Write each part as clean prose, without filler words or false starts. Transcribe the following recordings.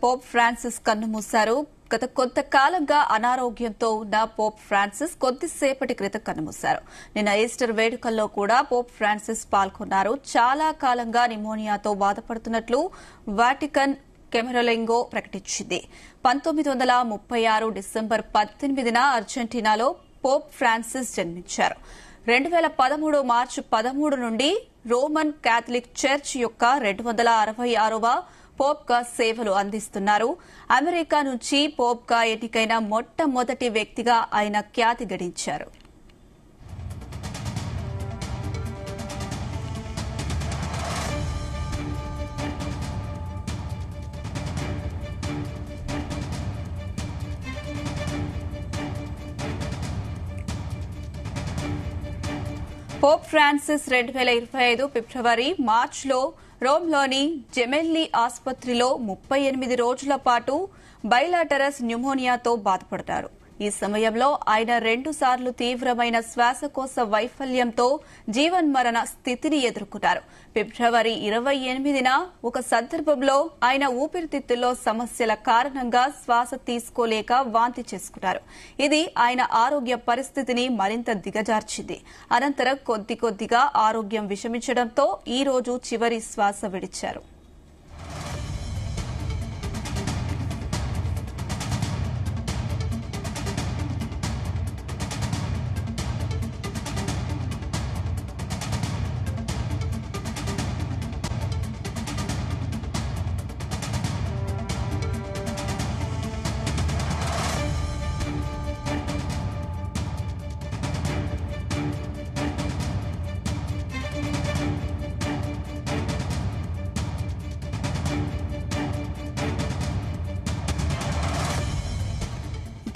Pope Francis కన్నుమూశారు. గత కొంతకాలంగా అనారోగ్యంతో ఉన్న పోప్ ఫ్రాన్సిస్ కొద్దిసేపటి క్రితం కన్నుమూశారు. నిన్న ఈస్టర్ వేడుకల్లో కూడా పోప్ ఫ్రాన్సిస్ పాల్గొన్నారు. చాలా కాలంగా నిమోనియాతో బాధపడుతున్నట్లు వాటికన్ కెమెరొలింగో ప్రకటించింది. 1936 డిసెంబర్ 18న అర్జెంటీనాలో పోప్ ఫ్రాన్సిస్ జన్మించారు. 2013 మార్చి 13 నుండి రోమన్ కాథలిక్ చర్చ్ యొక్క 266వ పోప్ గా సేవలు అందిస్తున్నారు. అమెరికా నుంచి పోప్ గా ఎన్నికైన మొట్టమొదటి వ్యక్తిగా ఆయన ఖ్యాతి గడించారు. పోప్ ఫ్రాన్సిస్ 2025 ఫిబ్రవరి మార్చిలో రోమ్లోని జెమెల్లీ ఆసుపత్రిలో 38 రోజుల పాటు బైలాటరస్ న్యూమోనియాతో బాధపడ్డారు. ఈ సమయంలో ఆయన 2 సార్లు తీవ్రమైన శ్వాసకోశ వైఫల్యంతో జీవన్మరణ స్థితిని ఎదుర్కొన్నారు. ఫిబ్రవరి 28న ఒక సందర్భంలో ఆయన ఊపిరితిత్తుల్లో సమస్యల కారణంగా శ్వాస తీసుకోలేక వాంతి చేసుకున్నారు. ఇది ఆయన ఆరోగ్య పరిస్థితిని మరింత దిగజార్చింది. అనంతరం కొద్దిగా ఆరోగ్యం విషమించడంతో ఈ రోజు చివరి శ్వాస విడిచారు.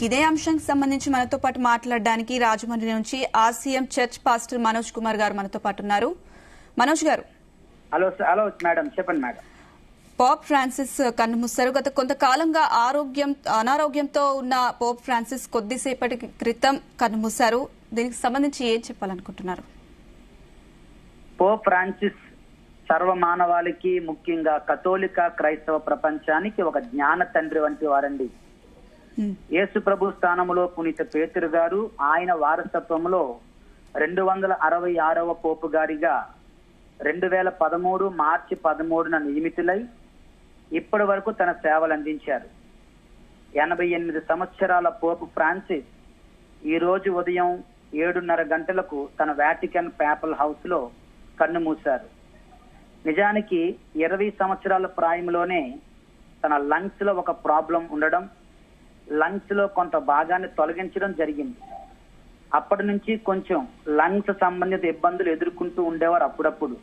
ఇదే అంశానికి సంబంధించి మనతో పాటు మాట్లాడడానికి రాజమండ్రి నుంచి RCM church pastor Manoj Kumar గారు మనతో పాటు ఉన్నారు. మనోజ్ గారు, హలో మేడం, చెప్పండి మేడం. పోప్ ఫ్రాన్సిస్ కన్నుమూశారు. గత కొంతకాలంగా అనారోగ్యంతో ఉన్న పోప్ ఫ్రాన్సిస్ కొద్దిసేపటి క్రితం కన్నుమూశారు. దీనికి సంబంధించి ఏం చెప్పాలనుకుంటున్నారు? పోప్ ఫ్రాన్సిస్ సర్వమానవాళికి, ముఖ్యంగా కథోలిక క్రైస్తవ ప్రపంచానికి ఒక జ్ఞాన తండ్రి వంటి వారండి. యేసు ప్రభు స్థానంలో పునీత పేతురు గారు, ఆయన వారసత్వంలో 266వ పోపు గారిగా 2013 మార్చి 13న నియమితులై ఇప్పటి వరకు తన సేవలు అందించారు. 88 సంవత్సరాల పోపు ఫ్రాన్సిస్ ఈ రోజు ఉదయం 7:30 గంటలకు తన వాటికన్ పేపల్ హౌస్ లో కన్నుమూశారు. నిజానికి 20 సంవత్సరాల ప్రాయంలోనే తన లంగ్స్ లో ఒక ప్రాబ్లం ఉండడం, లంగ్స్ లో కొంత భాగాన్ని తొలగించడం జరిగింది. అప్పటి నుంచి కొంచెం లంగ్స్ సంబంధిత ఇబ్బందులు ఎదుర్కొంటూ ఉండేవారు అప్పుడప్పుడు.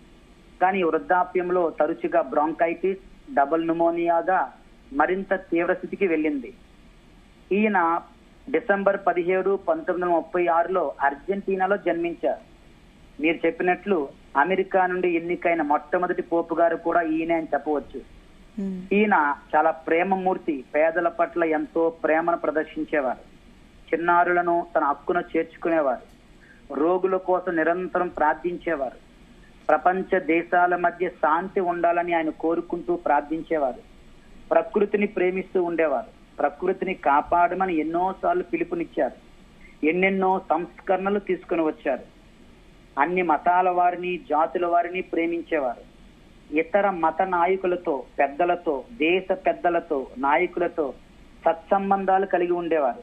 కానీ వృద్ధాప్యంలో తరచుగా బ్రాంకైటిస్, డబుల్ న్యూమోనియాగా మరింత తీవ్ర స్థితికి వెళ్ళింది. ఈయన డిసెంబర్ 17, 1936లో అర్జెంటీనాలో జన్మించారు. మీరు చెప్పినట్లు అమెరికా నుండి ఎన్నికైన మొట్టమొదటి పోపు గారు కూడా ఈయనే అని చెప్పవచ్చు. ఈయన చాలా ప్రేమమూర్తి, పేదల పట్ల ఎంతో ప్రేమను ప్రదర్శించేవారు. చిన్నారులను తన హక్కున చేర్చుకునేవారు. రోగుల కోసం నిరంతరం ప్రార్థించేవారు. ప్రపంచ దేశాల మధ్య శాంతి ఉండాలని ఆయన కోరుకుంటూ ప్రార్థించేవారు. ప్రకృతిని ప్రేమిస్తూ ఉండేవారు. ప్రకృతిని కాపాడమని ఎన్నోసార్లు పిలుపునిచ్చారు. ఎన్నెన్నో సంస్కరణలు తీసుకుని వచ్చారు. అన్ని మతాల వారిని, జాతుల వారిని ప్రేమించేవారు. ఇతర మత నాయకులతో, పెద్దలతో, దేశ పెద్దలతో, నాయకులతో సత్సంబంధాలు కలిగి ఉండేవారు.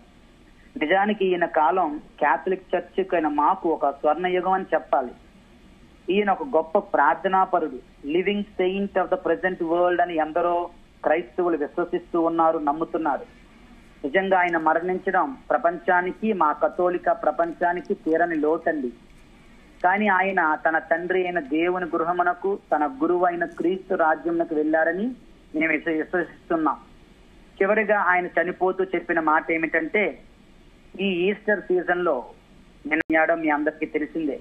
నిజానికి ఈయన కాలం కాథలిక్ చర్చికి అయిన మాకు ఒక స్వర్ణయుగం అని చెప్పాలి. ఈయన ఒక గొప్ప ప్రార్థనాపరుడు, living saint of the present world అని ఎందరో క్రైస్తవులు విశ్వసిస్తూ ఉన్నారు, నమ్ముతున్నారు. నిజంగా ఆయన మరణించడం ప్రపంచానికి, మా కథోలిక ప్రపంచానికి తీరని లోటండి. కానీ ఆయన తన తండ్రి అయిన దేవుని గృహమునకు, తన గురువు అయిన క్రీస్తు రాజ్యమునకు వెళ్లారని మేము విశ్వసిస్తున్నాం. చివరిగా ఆయన చనిపోతూ చెప్పిన మాట ఏమిటంటే, ఈ ఈస్టర్ సీజన్ లో నిన్నడం మీ అందరికీ తెలిసిందే.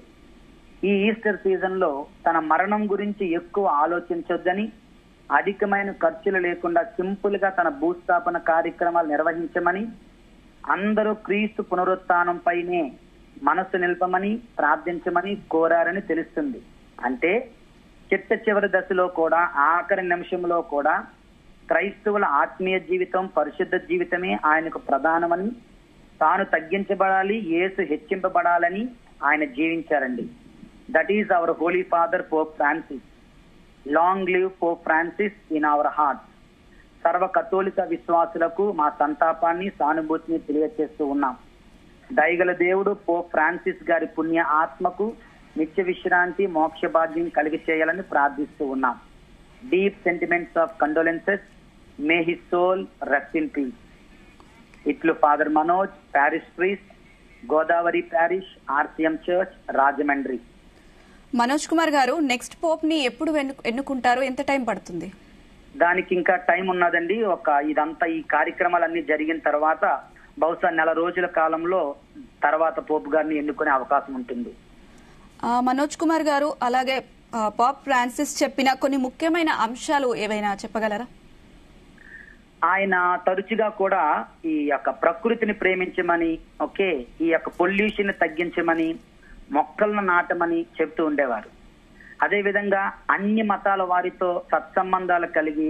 ఈ ఈస్టర్ సీజన్ లో తన మరణం గురించి ఎక్కువ ఆలోచించొద్దని, అధికమైన ఖర్చులు లేకుండా సింపుల్ గా తన భూస్థాపన కార్యక్రమాలు నిర్వహించమని, అందరూ క్రీస్తు పునరుత్థానం పైనే మనసు నిలపమని, ప్రార్థించమని కోరారని తెలుస్తుంది. అంటే చిట్ట చివరి దశలో కూడా, ఆఖరి నిమిషంలో కూడా క్రైస్తవుల ఆత్మీయ జీవితం, పరిశుద్ధ జీవితమే ఆయనకు ప్రధానమని, తాను తగ్గించబడాలి, యేసు హెచ్చింపబడాలని ఆయన జీవించారండి. That is our holy father Pope Francis. Long live Pope Francis in our heart. సర్వ కథోలిక విశ్వాసులకు మా సంతాపాన్ని, సానుభూతిని తెలియజేస్తూ ఉన్నాం. దయగల దేవుడు పోప్ ఫ్రాన్సిస్ గారి పుణ్య ఆత్మకు నిత్య విశ్రాంతి, మోక్ష భాగ్యం కలిగి చేయాలని ప్రార్థిస్తూ ఉన్నాం. Deep sentiments of condolences. May his soul rest in peace. ఇట్లు father Manoj, parish priest, Godavari parish, RCM church, Rajahmundry. Manoj Kumar గారు, నెక్స్ట్ పోప్ ని ఎప్పుడు ఎన్నుకుంటారు? ఎంత టైం పడుతుంది? దానికి ఇంకా టైం ఉన్నదండి. ఇదంతా ఈ కార్యక్రమాలన్నీ జరిగిన తర్వాత బహుశా 4 రోజుల కాలంలో తర్వాత పోప్ గారిని ఎన్నుకునే అవకాశం ఉంటుంది. మనోజ్ కుమార్ గారు, అలాగే పోప్ ఫ్రాన్సిస్ చెప్పిన కొన్ని ముఖ్యమైన అంశాలు ఏవైనా చెప్పగలరా? ఆయన తరచుగా కూడా ఈ యొక్క ప్రకృతిని ప్రేమించమని, ఈ యొక్క పొల్యూషన్ తగ్గించమని, మొక్కలను నాటమని చెప్తూ ఉండేవారు. అదే విధంగా అన్ని మతాల వారితో సత్సంబంధాలు కలిగి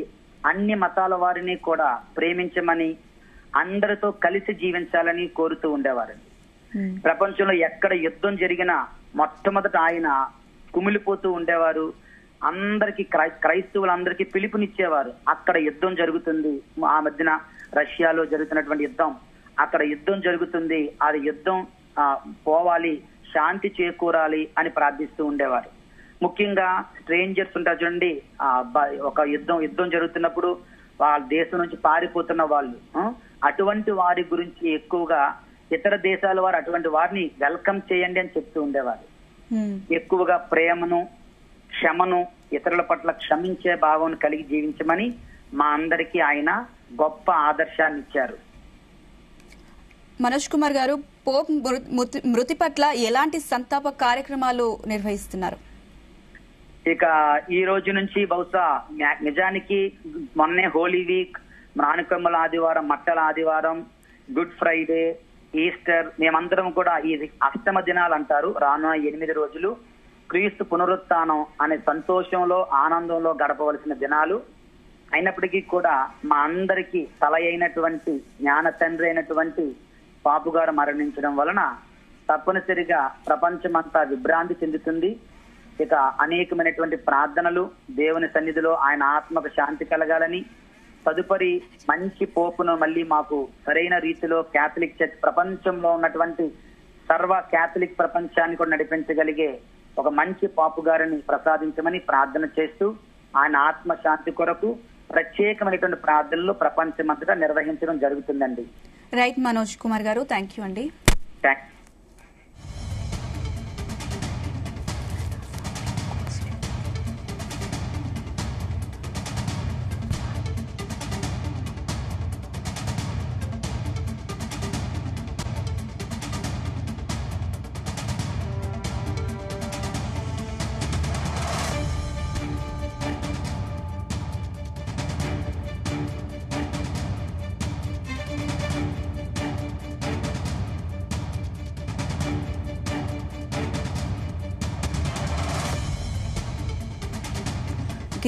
అన్ని మతాల వారిని కూడా ప్రేమించమని, అందరితో కలిసి జీవించాలని కోరుతూ ఉండేవారు. ప్రపంచంలో ఎక్కడ యుద్ధం జరిగినా మొట్టమొదట ఆయన కుమిలిపోతూ ఉండేవారు. అందరికి క్రైస్తవులందరికీ పిలుపునిచ్చేవారు. అక్కడ యుద్ధం జరుగుతుంది, ఆ మధ్యన రష్యాలో జరుగుతున్నటువంటి యుద్ధం, అక్కడ యుద్ధం జరుగుతుంది, అది యుద్ధం పోవాలి, శాంతి చేకూరాలి అని ప్రార్థిస్తూ ఉండేవారు. ముఖ్యంగా స్ట్రేంజర్స్ ఉంటారు చూడండి, ఒక యుద్ధం జరుగుతున్నప్పుడు వాళ్ళ దేశం నుంచి పారిపోతున్న వాళ్ళు, అటువంటి వారి గురించి ఎక్కువగా ఇతర దేశాల వారు అటువంటి వారిని వెల్కమ్ చేయండి అని చెప్తూ ఉండేవారు. ఎక్కువగా ప్రేమను, క్షమను, ఇతరుల పట్ల క్షమించే భావం కలిగి జీవించమని మా అందరికీ ఆయన గొప్ప ఆదర్శాన్ని ఇచ్చారు. మనోజ్ కుమార్ గారు, పోప్ మృతి పట్ల ఎలాంటి సంతాప కార్యక్రమాలు నిర్వహిస్తున్నారు? ఇక ఈ రోజు నుంచి బహుశా నిజానికి మొన్నే హోలీ వీక్, మ్రానుకమ్మల ఆదివారం, మట్టల ఆదివారం, గుడ్ ఫ్రైడే, ఈస్టర్, మేమందరం కూడా ఈ అష్టమ దినాలు అంటారు, రానున్న 8 రోజులు క్రీస్తు పునరుత్థానం అనే సంతోషంలో, ఆనందంలో గడపవలసిన దినాలు. అయినప్పటికీ కూడా మా అందరికీ తల అయినటువంటి జ్ఞాన తండ్రి అయినటువంటి పాపు గారు మరణించడం వలన తప్పనిసరిగా ప్రపంచమంతా విభ్రాంతి చెందుతుంది. ఇక అనేకమైనటువంటి ప్రార్థనలు, దేవుని సన్నిధిలో ఆయన ఆత్మకు శాంతి కలగాలని, తదుపరి మంచి పోపును మళ్ళీ మాకు సరైన రీతిలో క్యాథలిక్ చర్చ్ ప్రపంచంలో ఉన్నటువంటి సర్వ క్యాథలిక్ ప్రపంచాన్ని కూడా నడిపించగలిగే ఒక మంచి పాపు గారిని ప్రసాదించమని ప్రార్థన చేస్తూ ఆయన ఆత్మ శాంతి కొరకు ప్రత్యేకమైనటువంటి ప్రార్థనలు ప్రపంచమంతటా నిర్వహించడం జరుగుతుందండి. రైట్ మనోజ్ కుమార్ గారు, థ్యాంక్ యూ అండి.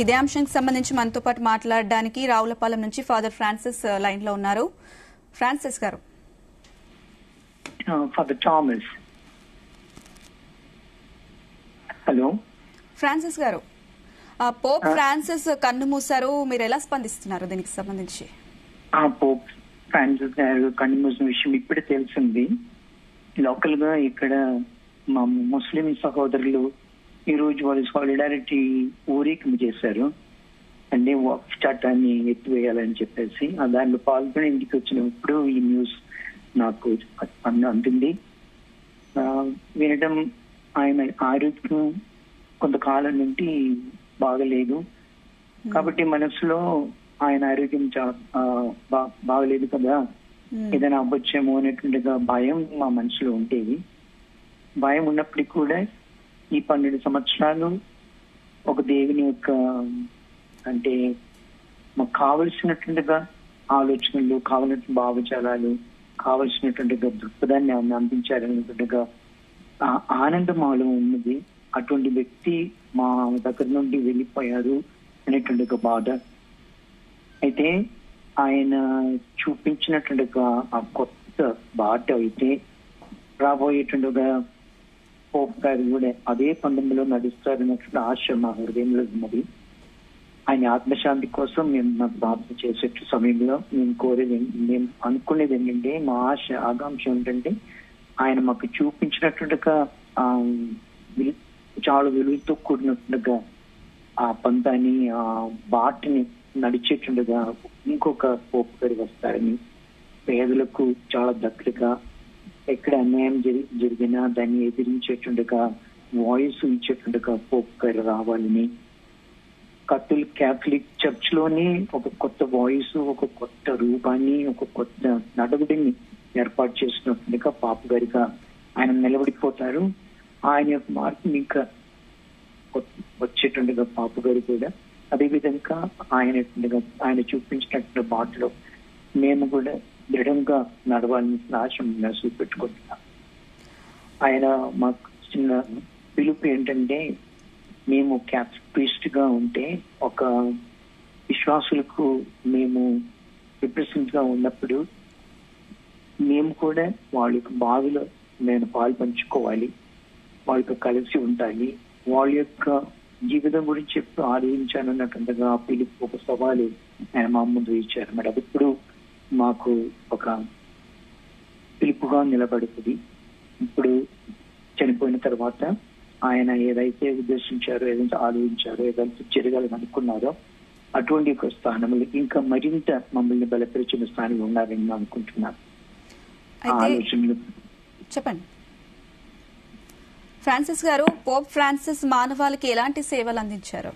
ఇదే అంశానికి సంబంధించి మనతో పాటు మాట్లాడడానికి రావులపాలెం నుంచి ఫాదర్ ఫ్రాన్సిస్ లైన్ లో ఉన్నారు. ఫ్రాన్సిస్ గారు. Father Thomas. హలో ఫ్రాన్సిస్ గారు, పోప్ ఫ్రాన్సిస్ కన్ను మూసారు, మీరు ఎలా స్పందిస్తున్నారు దీనికి సంబంధించి? పోప్ ఫ్రాన్సిస్ గారు కన్ను మూసిన విషయం ఇప్పుడే తెలిసింది. లోకల్ గా ఇక్కడ మా ముస్లిం సహోదరులు ఈ రోజు వాళ్ళు సాలిడారిటీ ఊరేగింపు చేశారు, అంటే వక్ఫ్ చట్టాన్ని ఎత్తివేయాలని చెప్పేసి. దాంట్లో పాల్గొని ఇంటికి వచ్చినప్పుడు ఈ న్యూస్ నాకు అందింది. వినడం, ఆయన ఆరోగ్యం కొంతకాలం నుండి బాగలేదు కాబట్టి మనసులో ఆయన ఆరోగ్యం బాగలేదు కదా, ఏదైనా అవ్వచ్చేమో అనేటువంటిగా భయం మా మనసులో ఉండేది. భయం ఉన్నప్పటికీ కూడా ఈ 12 సంవత్సరాలు ఒక దేవుని యొక్క అంటే మాకు కావలసినట్టుగా ఆలోచనలు, కావలసిన భావజాలాలు, కావలసినట్టుగా దృక్పథాన్ని అందించాలనేట్టుగా ఆనందం మాలో ఉన్నది. అటువంటి వ్యక్తి మా దగ్గర నుండి వెళ్ళిపోయారు అనేటువంటి బాధ. అయితే ఆయన చూపించినట్టుగా ఆ కొత్త బాట అయితే రాబోయేటుండగా పోప్ గారు కూడా అదే పందెంలో నడుస్తారన్నటువంటి ఆశ మా హృదయంలో ఉన్నది. ఆయన ఆత్మశాంతి కోసం మేము ప్రార్థన చేసే సమయంలో మేము అనుకునేది ఏంటంటే, మా ఆశ ఆకాంక్ష ఏంటంటే ఆయన మాకు చూపించినట్టుగా చాలా విలువతో కూడినట్టుగా ఆ పంతాన్ని ఆ బాటని నడిచేటుండగా ఇంకొక పోప్ గారు వస్తారని, పేదలకు చాలా దగ్గరగా ఎక్కడ అన్యాయం జరిగినా దాన్ని ఎదిరించేటుండగా వాయిస్ ఇచ్చేటుండగా పోప్ గారు రావాలని, క్యాథలిక్ చర్చ్ లోని ఒక కొత్త వాయిస్, ఒక కొత్త రూపాన్ని, ఒక కొత్త నడవడిని ఏర్పాటు చేసినట్టుగా పాప గారిగా ఆయన నిలబడిపోతారు. ఆయన యొక్క మార్పుని ఇంకా వచ్చేటుండగా పాప గారు కూడా అదేవిధంగా ఆయన చూపించినటువంటి బాటలో మేము కూడా దృఢంగా నడవాలని ఆశ చూపెట్టుకుంటున్నాం. ఆయన మాకు చిన్న పిలుపు ఏంటంటే, మేము క్యాథలిక్ ప్రీస్ట్ గా ఉంటే ఒక విశ్వాసులకు మేము రిప్రజెంట్ గా ఉన్నప్పుడు మేము కూడా వాళ్ళ యొక్క బాధలో నేను పాలు పంచుకోవాలి, వాళ్ళతో కలిసి ఉండాలి, వాళ్ళ యొక్క జీవితం గురించి ఎప్పుడు ఆలోచించాలన్నట్టుగా పిలుపు ఒక సవాలు ఆయన మా ముందు ఇచ్చారు. మరి అది ఇప్పుడు మాకు ఒక పిలుపుగా నిలబడుతుంది. ఇప్పుడు చనిపోయిన తర్వాత ఆయన ఏదైతే ఉద్దేశించారో, ఏదైతే ఆలోచించారో, ఏదైతే జరగాలని అనుకున్నారో అటువంటి ఒక స్థానంలో ఇంకా మరింత మమ్మల్ని బలపరిచిన స్థానంలో ఉన్నారని నేను అనుకుంటున్నాను. ఆలోచనలు చెప్పండి ఫ్రాన్సిస్ గారు. పోప్ ఫ్రాన్సిస్ మానవాళికి ఎలాంటి సేవలు అందించారు?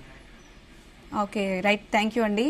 ఓకే, రైట్, థ్యాంక్ యూ అండి.